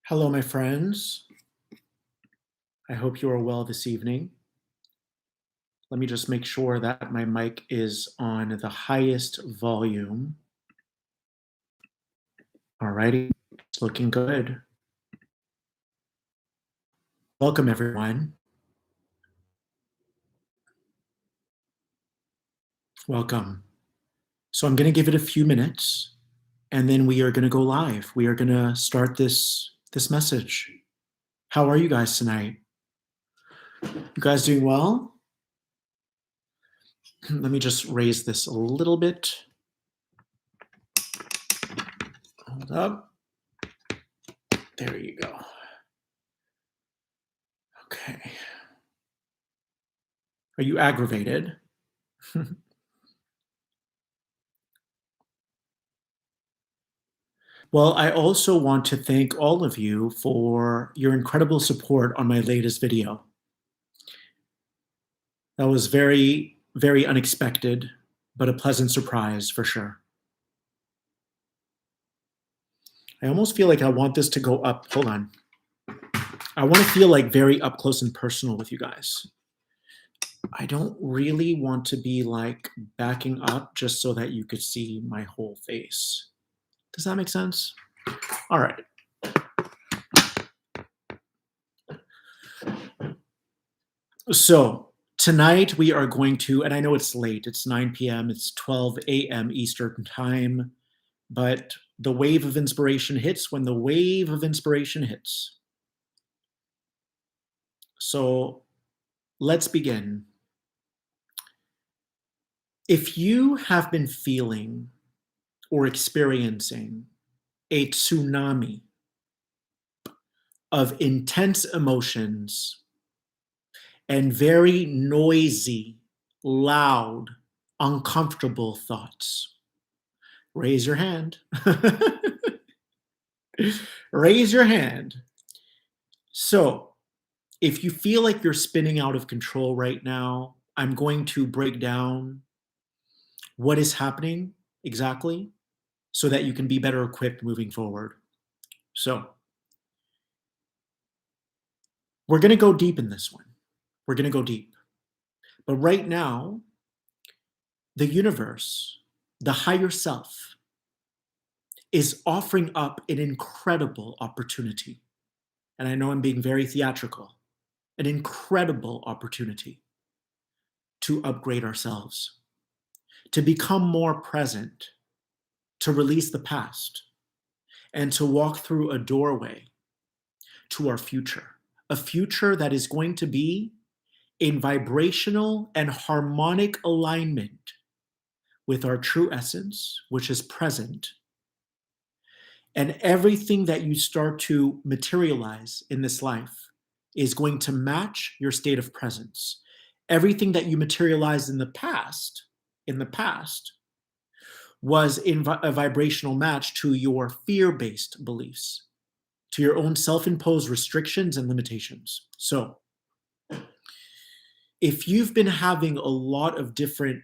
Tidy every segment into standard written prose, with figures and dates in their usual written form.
Hello, my friends. I hope you are well this evening. Let me just make sure that my mic is on the highest volume. Alrighty, it's looking good. Welcome, everyone. Welcome. So I'm going to give it a few minutes, and then we are going to go live. We are going to start this message. How are you guys tonight? You guys doing well? Let me just raise this a little bit. Hold up. There you go. Okay. Are you aggravated? Well, I also want to thank all of you for your incredible support on my latest video. That was very, very unexpected, but a pleasant surprise for sure. I almost feel like I want this to go up. Hold on. I want to feel like very up close and personal with you guys. I don't really want to be like backing up just so that you could see my whole face. Does that make sense? All right. So tonight we are going to, and I know it's late, it's 9 p.m., it's 12 a.m. Eastern time, but the wave of inspiration hits when the wave of inspiration hits. So let's begin. If you have been feeling or experiencing a tsunami of intense emotions and very noisy, loud, uncomfortable thoughts, raise your hand. Raise your hand. So, if you feel like you're spinning out of control right now, I'm going to break down what is happening exactly so that you can be better equipped moving forward. So, we're going to go deep in this one. We're going to go deep. But right now, the universe, the higher self, is offering up an incredible opportunity. And I know I'm being very theatrical, an incredible opportunity to upgrade ourselves, to become more present, to release the past, and to walk through a doorway to our future, a future that is going to be in vibrational and harmonic alignment with our true essence, which is present. And everything that you start to materialize in this life is going to match your state of presence. Everything that you materialized in the past was in a vibrational match to your fear-based beliefs, to your own self-imposed restrictions and limitations. So if you've been having a lot of different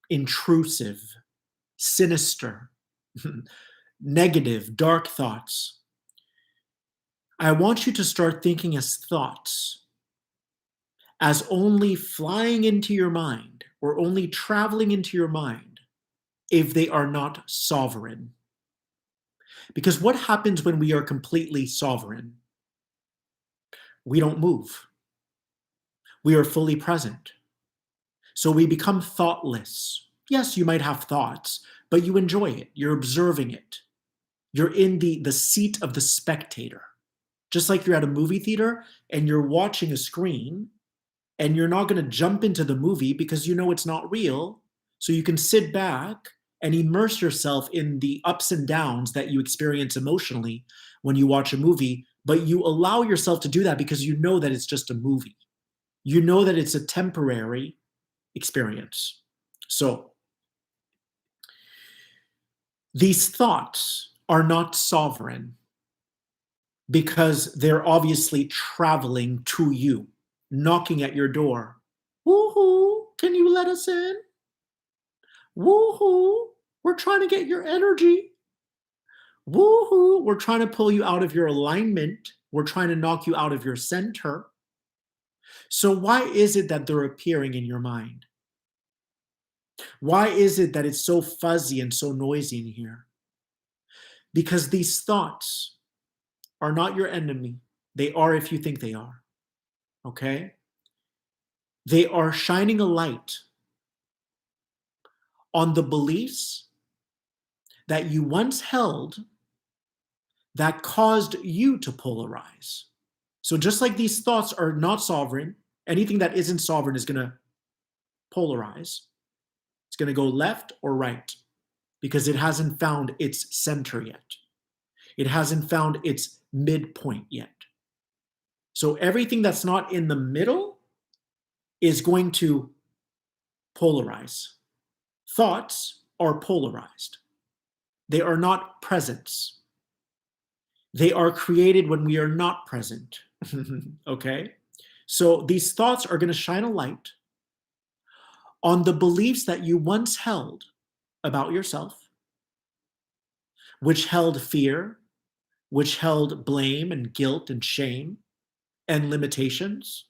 intrusive, sinister, negative, dark thoughts, I want you to start thinking as thoughts, as only flying into your mind or only traveling into your mind if they are not sovereign. Because what happens when we are completely sovereign? We don't move. We are fully present. So we become thoughtless. Yes, you might have thoughts, but you enjoy it. You're observing it. You're in the seat of the spectator. Just like you're at a movie theater and you're watching a screen and you're not going to jump into the movie because you know it's not real. So you can sit back and immerse yourself in the ups and downs that you experience emotionally when you watch a movie, but you allow yourself to do that because you know that it's just a movie. You know that it's a temporary experience. So these thoughts are not sovereign because they're obviously traveling to you, knocking at your door. Woohoo, can you let us in? Woohoo, we're trying to get your energy. Woohoo! We're trying to pull you out of your alignment. We're trying to knock you out of your center. So, why is it that they're appearing in your mind? Why is it that it's so fuzzy and so noisy in here? Because these thoughts are not your enemy. They are if you think they are. Okay? They are shining a light on the beliefs that you once held that caused you to polarize. So, just like these thoughts are not sovereign, anything that isn't sovereign is going to polarize. It's going to go left or right because it hasn't found its center yet. It hasn't found its midpoint yet. So, everything that's not in the middle is going to polarize. Thoughts are polarized. They are not presence. They are created when we are not present. Okay? So these thoughts are going to shine a light on the beliefs that you once held about yourself, which held fear, which held blame and guilt and shame and limitations,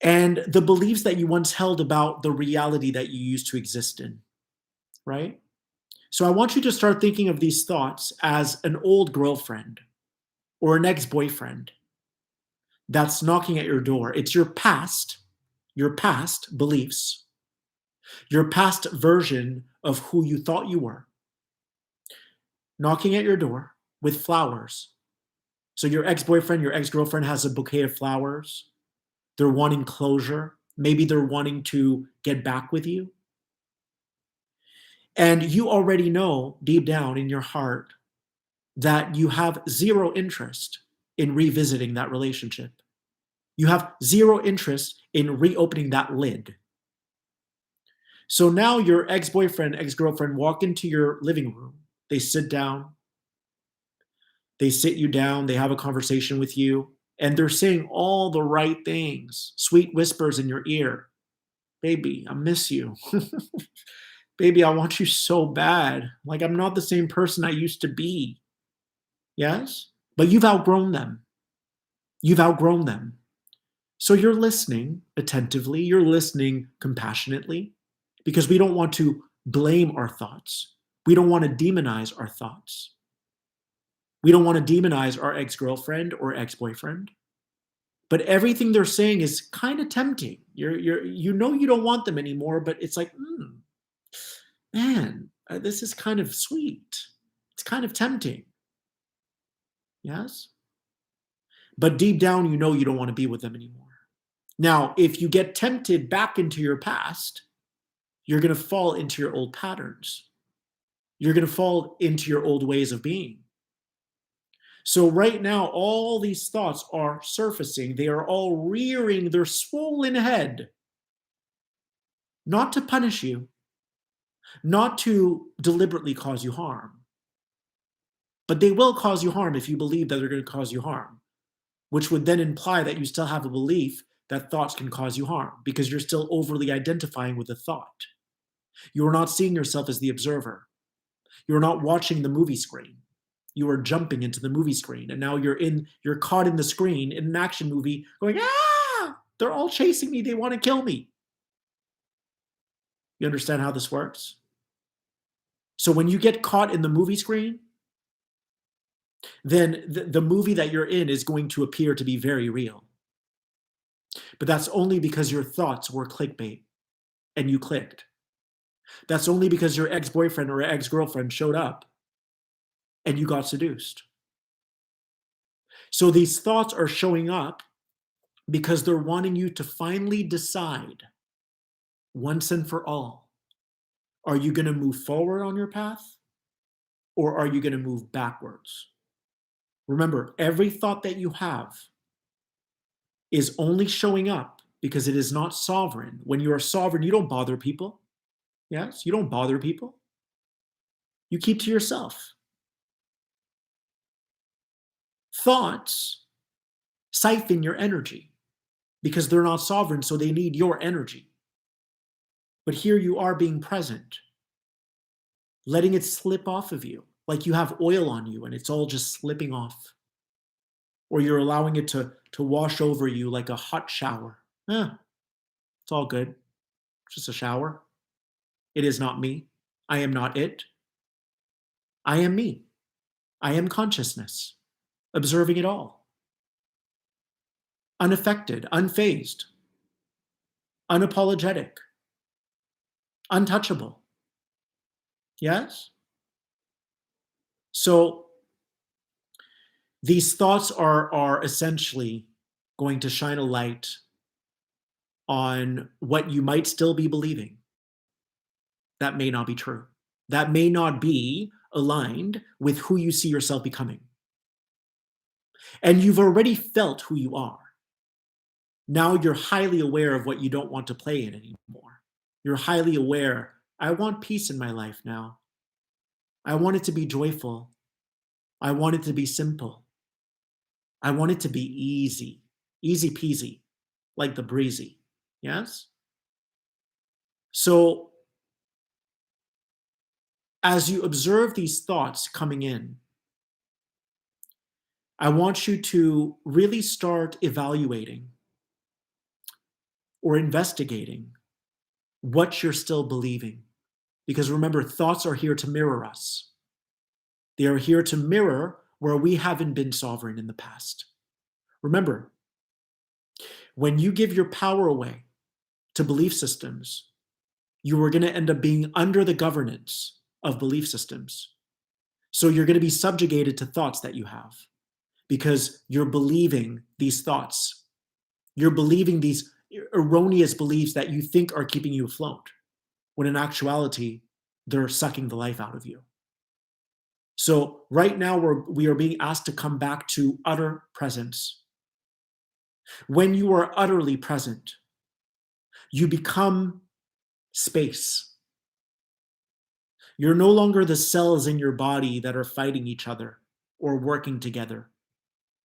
and the beliefs that you once held about the reality that you used to exist in, right? So I want you to start thinking of these thoughts as an old girlfriend or an ex-boyfriend that's knocking at your door. It's your past beliefs, your past version of who you thought you were, knocking at your door with flowers. So your ex-boyfriend, your ex-girlfriend has a bouquet of flowers. They're wanting closure. Maybe they're wanting to get back with you. And you already know deep down in your heart that you have zero interest in revisiting that relationship. You have zero interest in reopening that lid. So now your ex-boyfriend, ex-girlfriend walk into your living room. They sit down. They sit you down. They have a conversation with you. And they're saying all the right things, sweet whispers in your ear. Baby, I miss you. Baby, I want you so bad. Like, I'm not the same person I used to be. Yes? But you've outgrown them. You've outgrown them. So you're listening attentively. You're listening compassionately because we don't want to blame our thoughts. We don't want to demonize our thoughts. We don't want to demonize our ex-girlfriend or ex-boyfriend. But everything they're saying is kind of tempting. You know you don't want them anymore, but it's like, man, this is kind of sweet. It's kind of tempting. Yes? But deep down, you know you don't want to be with them anymore. Now, if you get tempted back into your past, you're going to fall into your old patterns. You're going to fall into your old ways of being. So right now, all these thoughts are surfacing. They are all rearing their swollen head, not to punish you, not to deliberately cause you harm. But they will cause you harm if you believe that they're going to cause you harm, which would then imply that you still have a belief that thoughts can cause you harm because you're still overly identifying with the thought. You are not seeing yourself as the observer. You're not watching the movie screen. You are jumping into the movie screen, and now you're caught in the screen in an action movie going, they're all chasing me. They want to kill me. You understand how this works? So when you get caught in the movie screen, then the movie that you're in is going to appear to be very real. But that's only because your thoughts were clickbait and you clicked. That's only because your ex-boyfriend or ex-girlfriend showed up and you got seduced. So these thoughts are showing up because they're wanting you to finally decide once and for all, are you going to move forward on your path or are you going to move backwards? Remember, every thought that you have is only showing up because it is not sovereign. When you are sovereign, you don't bother people. Yes, you don't bother people. You keep to yourself. Thoughts siphon your energy because they're not sovereign, so they need your energy. But here you are being present, letting it slip off of you, like you have oil on you and it's all just slipping off, or you're allowing it to wash over you like a hot shower. It's all good. It's just a shower. It is not me. I am not it. I am me. I am consciousness, observing it all, unaffected, unfazed, unapologetic, untouchable. Yes? So these thoughts are essentially going to shine a light on what you might still be believing. That may not be true. That may not be aligned with who you see yourself becoming. And you've already felt who you are. Now you're highly aware of what you don't want to play in anymore. You're highly aware, I want peace in my life now. I want it to be joyful. I want it to be simple. I want it to be easy, easy peasy, like the breezy. Yes? So as you observe these thoughts coming in, I want you to really start evaluating or investigating what you're still believing. Because remember, thoughts are here to mirror us. They are here to mirror where we haven't been sovereign in the past. Remember, when you give your power away to belief systems, you are going to end up being under the governance of belief systems. So you're going to be subjugated to thoughts that you have because you're believing these thoughts. You're believing these erroneous beliefs that you think are keeping you afloat, when in actuality, they're sucking the life out of you. So right now, we are being asked to come back to utter presence. When you are utterly present, you become space. You're no longer the cells in your body that are fighting each other or working together.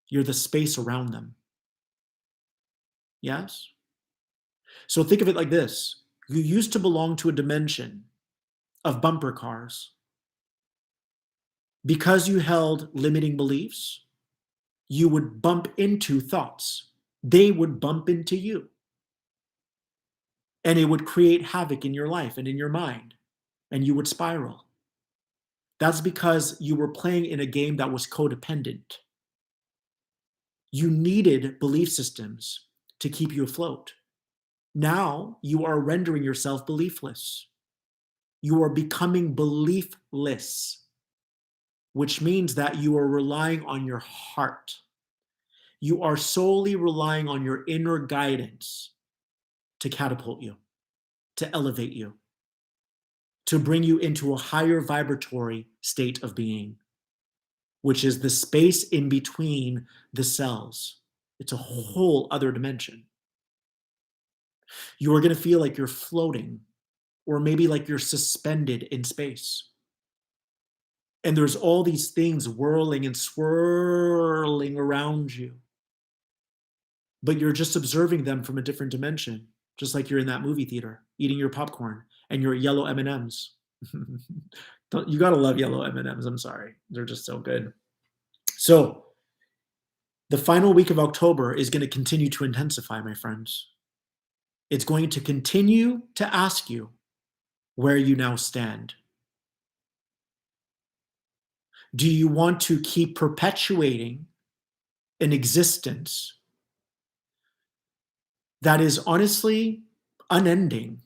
You're the space around them. Yes? So think of it like this. You used to belong to a dimension of bumper cars. Because you held limiting beliefs, you would bump into thoughts. They would bump into you. And it would create havoc in your life and in your mind, and you would spiral. That's because you were playing in a game that was codependent. You needed belief systems to keep you afloat. Now you are rendering yourself beliefless. You are becoming beliefless, which means that you are relying on your heart. You are solely relying on your inner guidance to catapult you, to elevate you, to bring you into a higher vibratory state of being, which is the space in between the cells. It's a whole other dimension. You are going to feel like you're floating, or maybe like you're suspended in space. And there's all these things whirling and swirling around you. But you're just observing them from a different dimension, just like you're in that movie theater eating your popcorn and your yellow M&Ms. You gotta love yellow M&Ms. I'm sorry, they're just so good. So the final week of October is going to continue to intensify, my friends. It's going to continue to ask you where you now stand. Do you want to keep perpetuating an existence that is honestly unending?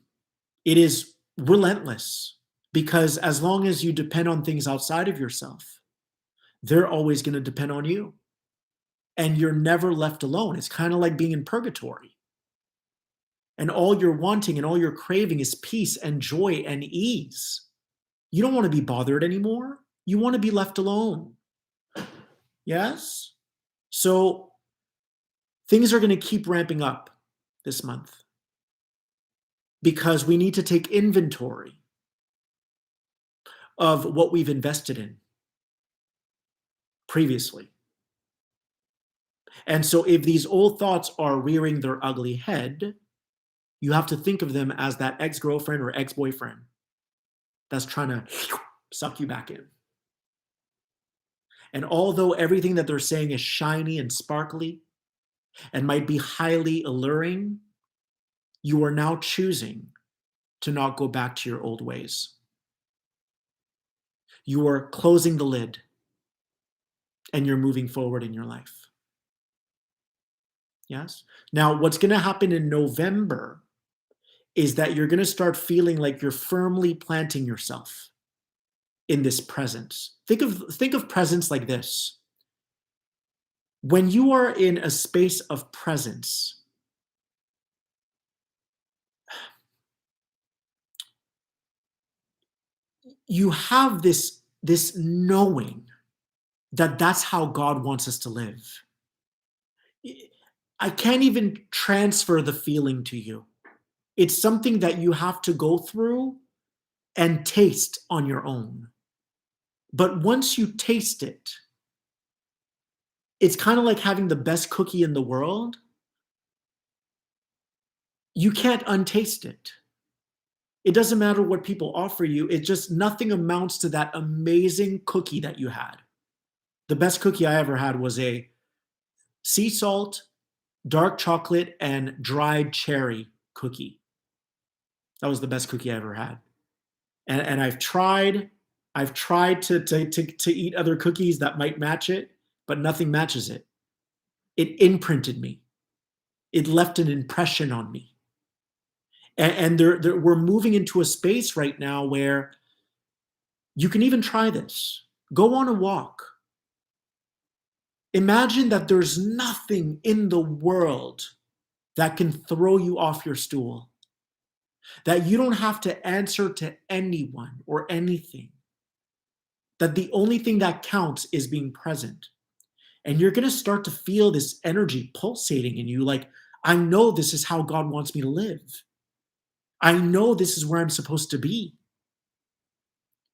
It is relentless, because as long as you depend on things outside of yourself, they're always going to depend on you. And you're never left alone. It's kind of like being in purgatory. And all you're wanting and all you're craving is peace and joy and ease. You don't want to be bothered anymore. You want to be left alone. Yes? So things are going to keep ramping up this month because we need to take inventory of what we've invested in previously. And so if these old thoughts are rearing their ugly head, you have to think of them as that ex-girlfriend or ex-boyfriend that's trying to suck you back in. And although everything that they're saying is shiny and sparkly and might be highly alluring, you are now choosing to not go back to your old ways. You are closing the lid and you're moving forward in your life. Yes? Now, what's going to happen in November is that you're going to start feeling like you're firmly planting yourself in this presence. Think of presence like this. When you are in a space of presence, you have this knowing that that's how God wants us to live. I can't even transfer the feeling to you. It's something that you have to go through and taste on your own. But once you taste it, it's kind of like having the best cookie in the world. You can't untaste it. It doesn't matter what people offer you. It just nothing amounts to that amazing cookie that you had. The best cookie I ever had was a sea salt, dark chocolate, and dried cherry cookie. That was the best cookie I ever had. And I've tried to eat other cookies that might match it, but nothing matches it. It imprinted me. It left an impression on me. And we're moving into a space right now where you can even try this. Go on a walk. Imagine that there's nothing in the world that can throw you off your stool, that you don't have to answer to anyone or anything, that the only thing that counts is being present. And you're going to start to feel this energy pulsating in you like, I know this is how God wants me to live. I know this is where I'm supposed to be.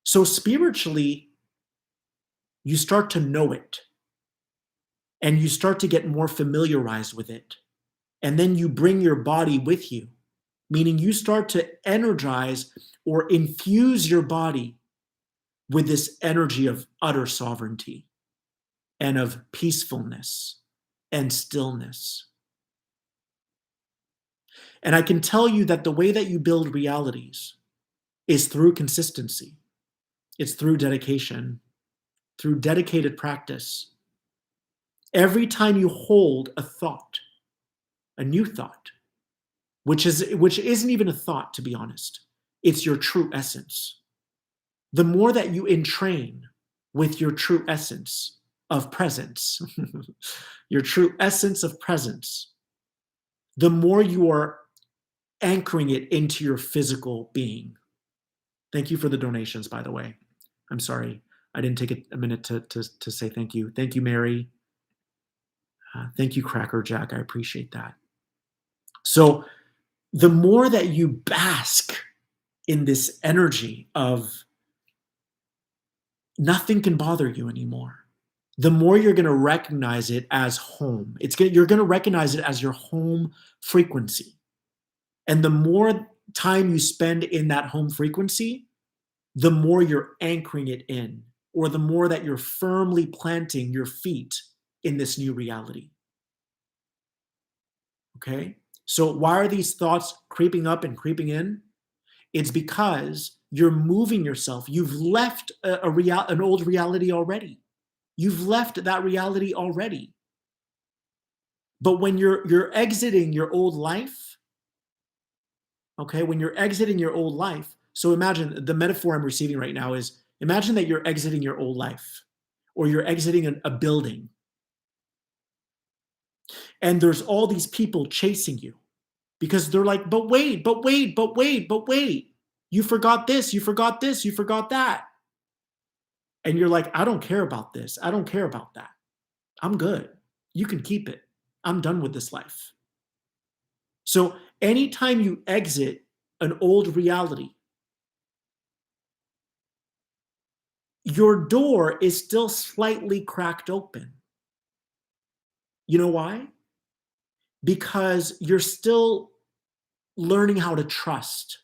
So spiritually, you start to know it and you start to get more familiarized with it. And then you bring your body with you, meaning you start to energize or infuse your body with this energy of utter sovereignty and of peacefulness and stillness. And I can tell you that the way that you build realities is through consistency. It's through dedication, through dedicated practice. Every time you hold a thought, a new thought, which isn't even a thought, to be honest, it's your true essence. The more that you entrain with your true essence of presence, your true essence of presence, the more you are anchoring it into your physical being. Thank you for the donations, by the way. I'm sorry. I didn't take a minute to say thank you. Thank you, Mary. Thank you, Cracker Jack. I appreciate that. So the more that you bask in this energy of nothing can bother you anymore, the more you're going to recognize it as home. You're going to recognize it as your home frequency. And the more time you spend in that home frequency, the more you're anchoring it in, or the more that you're firmly planting your feet in this new reality. Okay? So why are these thoughts creeping up and creeping in? It's because you're moving yourself. You've left an old reality already. You've left that reality already. But when you're exiting your old life, okay, when you're exiting your old life, so imagine the metaphor I'm receiving right now is imagine that you're exiting your old life or you're exiting a building and there's all these people chasing you because they're like, but wait, but wait, but wait, but wait. You forgot this, you forgot this, you forgot that. And you're like, I don't care about this. I don't care about that. I'm good. You can keep it. I'm done with this life. So anytime you exit an old reality, your door is still slightly cracked open. You know why? Because you're still learning how to trust.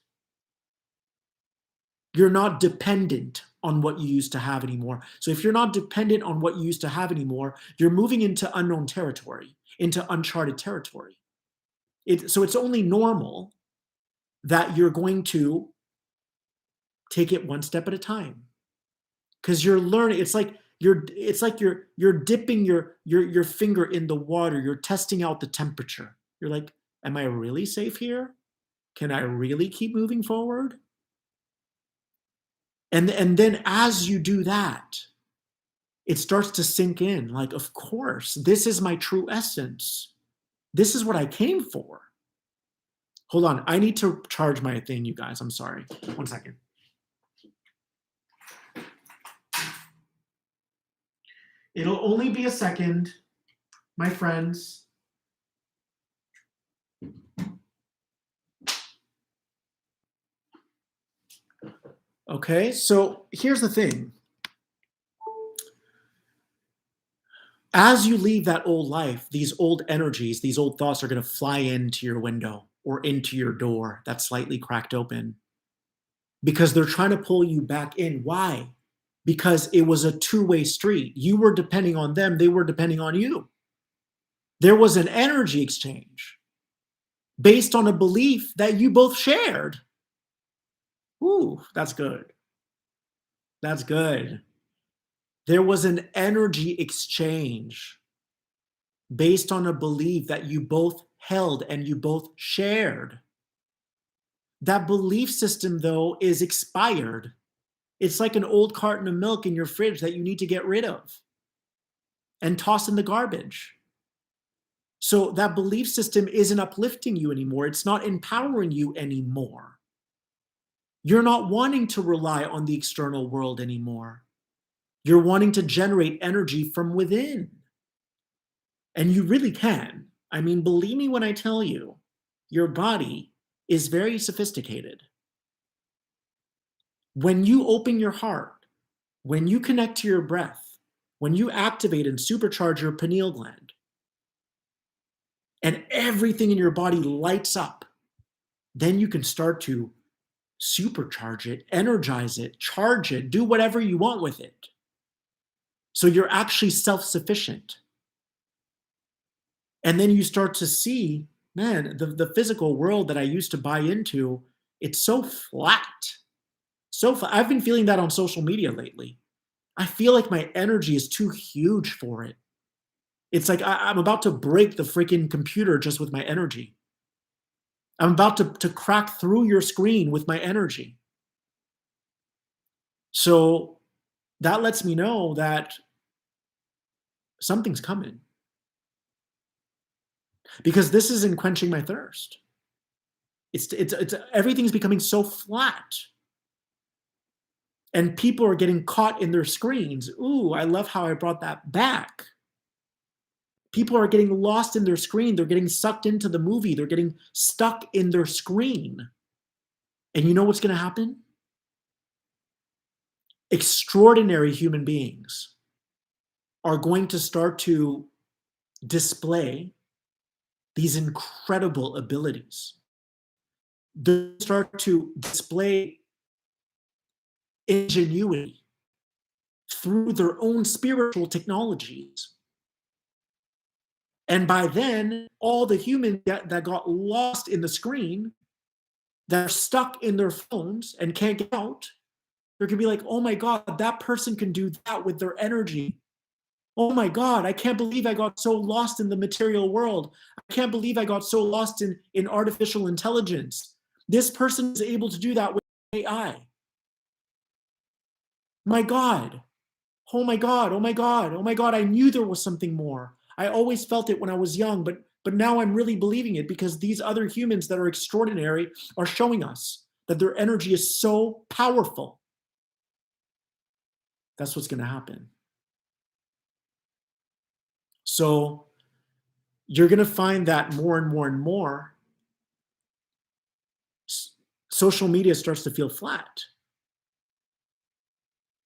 You're not dependent on what you used to have anymore. So if you're not dependent on what you used to have anymore, you're moving into unknown territory, into uncharted territory. So it's only normal that you're going to take it one step at a time, because you're learning. You're dipping your finger in the water. You're testing out the temperature. You're like, am I really safe here? Can I really keep moving forward? And then as you do that, it starts to sink in, like, of course, this is my true essence. This is what I came for. Hold on, I need to charge my thing, you guys. I'm sorry. 1 second. It'll only be a second, my friends. Okay, so here's the thing. As you leave that old life, these old energies, these old thoughts are going to fly into your window or into your door that's slightly cracked open, because they're trying to pull you back in. Why? Because it was a two-way street. You were depending on them, they were depending on you. There was an energy exchange based on a belief that you both shared. Ooh, that's good. That's good. There was an energy exchange based on a belief that you both held and you both shared. That belief system, though, is expired. It's like an old carton of milk in your fridge that you need to get rid of and toss in the garbage. So that belief system isn't uplifting you anymore. It's not empowering you anymore. You're not wanting to rely on the external world anymore. You're wanting to generate energy from within. And you really can. I mean, believe me when I tell you, your body is very sophisticated. When you open your heart, when you connect to your breath, when you activate and supercharge your pineal gland, and everything in your body lights up, then you can start to supercharge it, energize it, charge it, do whatever you want with it. So you're actually self-sufficient. And then you start to see, man, the physical world that I used to buy into, it's so flat. I've been feeling that on social media lately. I feel like my energy is too huge for it. It's like I'm about to break the freaking computer just with my energy. I'm about to crack through your screen with my energy. So that lets me know that something's coming, because this isn't quenching my thirst. It's everything's becoming so flat, and people are getting caught in their screens. Ooh, I love how I brought that back. People are getting lost in their screen. They're getting sucked into the movie. They're getting stuck in their screen. And you know what's going to happen? Extraordinary human beings are going to start to display these incredible abilities. They start to display ingenuity through their own spiritual technologies. And by then, all the humans that got lost in the screen, that are stuck in their phones and can't get out, they're gonna be like, oh my God, that person can do that with their energy. Oh my God, I can't believe I got so lost in the material world. I can't believe I got so lost in artificial intelligence. This person is able to do that with AI. My God. Oh my God. Oh my God. Oh my God. I knew there was something more. I always felt it when I was young, but now I'm really believing it, because these other humans that are extraordinary are showing us that their energy is so powerful. That's what's going to happen. So you're going to find that more and more and more, social media starts to feel flat.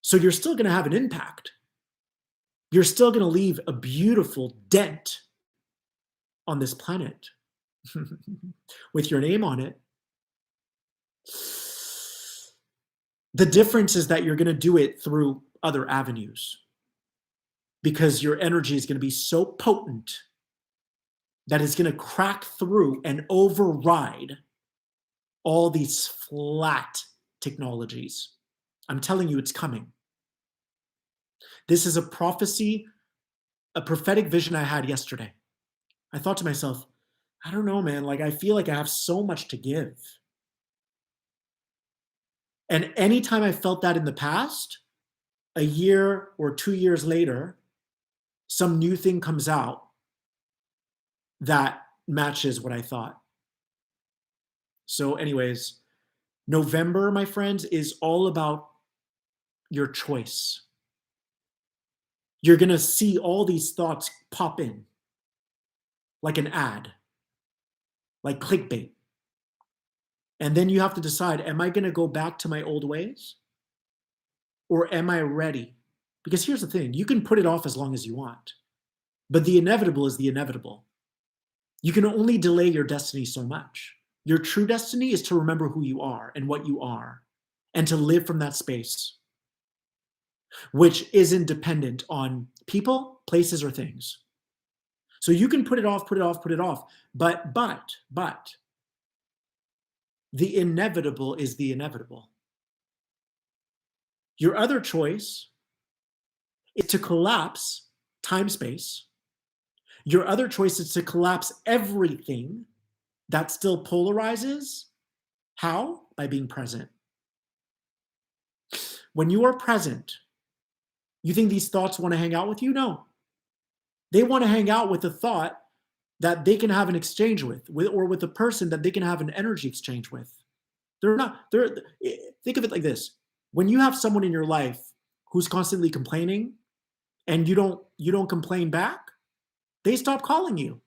So you're still going to have an impact. You're still going to leave a beautiful dent on this planet with your name on it. The difference is that you're going to do it through other avenues because your energy is going to be so potent that it's going to crack through and override all these flat technologies. I'm telling you, it's coming. This is a prophecy, a prophetic vision I had yesterday. I thought to myself, I don't know, man. Like, I feel like I have so much to give. And anytime I felt that in the past, a year or 2 years later, some new thing comes out that matches what I thought. So, anyways, November, my friends, is all about your choice. You're going to see all these thoughts pop in like an ad, like clickbait. And then you have to decide, am I going to go back to my old ways or am I ready? Because here's the thing, you can put it off as long as you want, but the inevitable is the inevitable. You can only delay your destiny so much. Your true destiny is to remember who you are and what you are and to live from that space, which isn't dependent on people, places, or things. So you can put it off, put it off, put it off, but the inevitable is the inevitable. Your other choice is to collapse time space. Your other choice is to collapse everything that still polarizes. How? By being present. When you are present, you think these thoughts want to hang out with you? No. They want to hang out with the thought that they can have an exchange with or with a person that they can have an energy exchange with. Think of it like this. When you have someone in your life who's constantly complaining and you don't complain back, they stop calling you.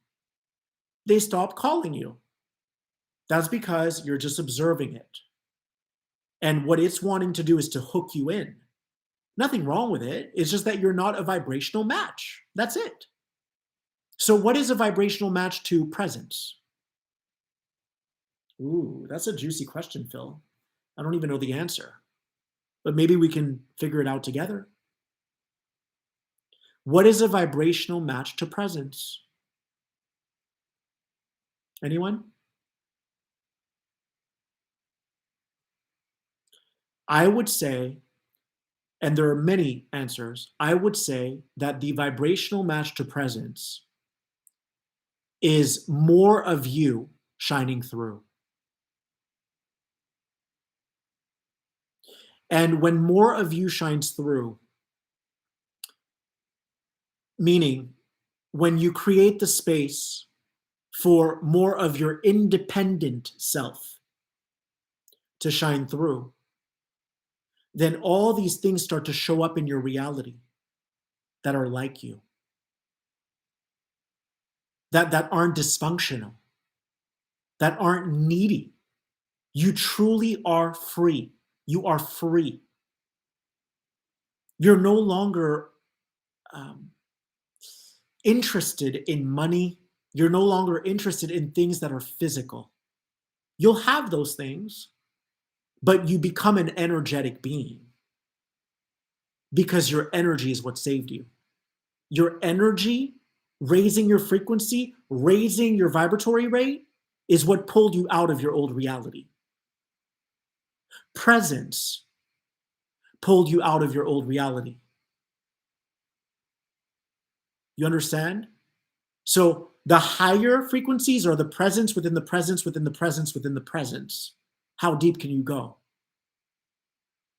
They stop calling you. That's because you're just observing it. And what it's wanting to do is to hook you in. Nothing wrong with it. It's just that you're not a vibrational match. That's it. So what is a vibrational match to presence? Ooh, that's a juicy question, Phil. I don't even know the answer, but maybe we can figure it out together. What is a vibrational match to presence? Anyone? I would say, and there are many answers, I would say that the vibrational match to presence is more of you shining through. And when more of you shines through, meaning when you create the space for more of your independent self to shine through, then all these things start to show up in your reality that are like you, that aren't dysfunctional, that aren't needy. You truly are free. You are free. You're no longer interested in money. You're no longer interested in things that are physical. You'll have those things, but you become an energetic being because your energy is what saved you. Your energy, raising your frequency, raising your vibratory rate is what pulled you out of your old reality. Presence pulled you out of your old reality. You understand? So the higher frequencies are the presence within the presence within the presence within the presence. How deep can you go?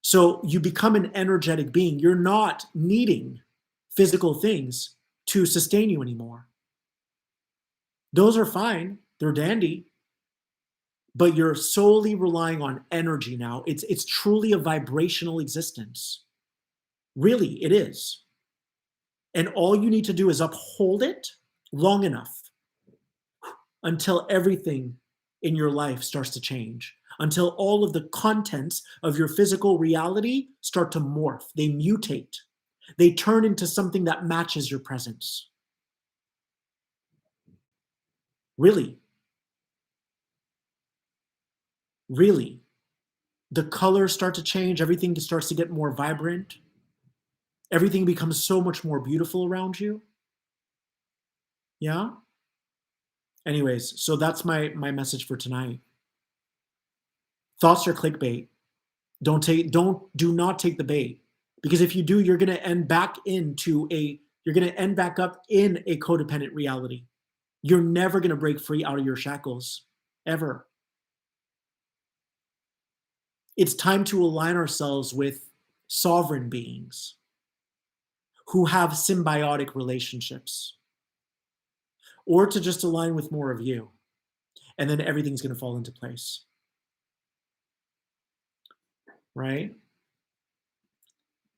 So you become an energetic being. You're not needing physical things to sustain you anymore. Those are fine. They're dandy. But you're solely relying on energy now. It's truly a vibrational existence. Really, it is. And all you need to do is uphold it long enough until everything in your life starts to change, until all of the contents of your physical reality start to morph. They mutate. They turn into something that matches your presence. Really. Really. the colors start to change, everything starts to get more vibrant, everything becomes so much more beautiful around you. Yeah? Anyways, so that's my message for tonight. Thoughts are clickbait. Do not take the bait. Because if you do, you're gonna end back up in a codependent reality. You're never gonna break free out of your shackles. Ever. It's time to align ourselves with sovereign beings who have symbiotic relationships, or to just align with more of you. And then everything's going to fall into place. Right?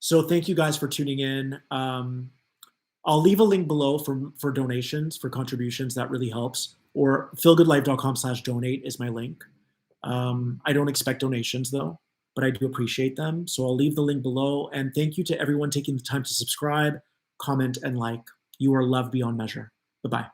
So thank you guys for tuning in. I'll leave a link below for donations, for contributions. That really helps. Or feelgoodlife.com/donate is my link. I don't expect donations though, but I do appreciate them. So I'll leave the link below. And thank you to everyone taking the time to subscribe, comment, and like. You are loved beyond measure. Bye-bye.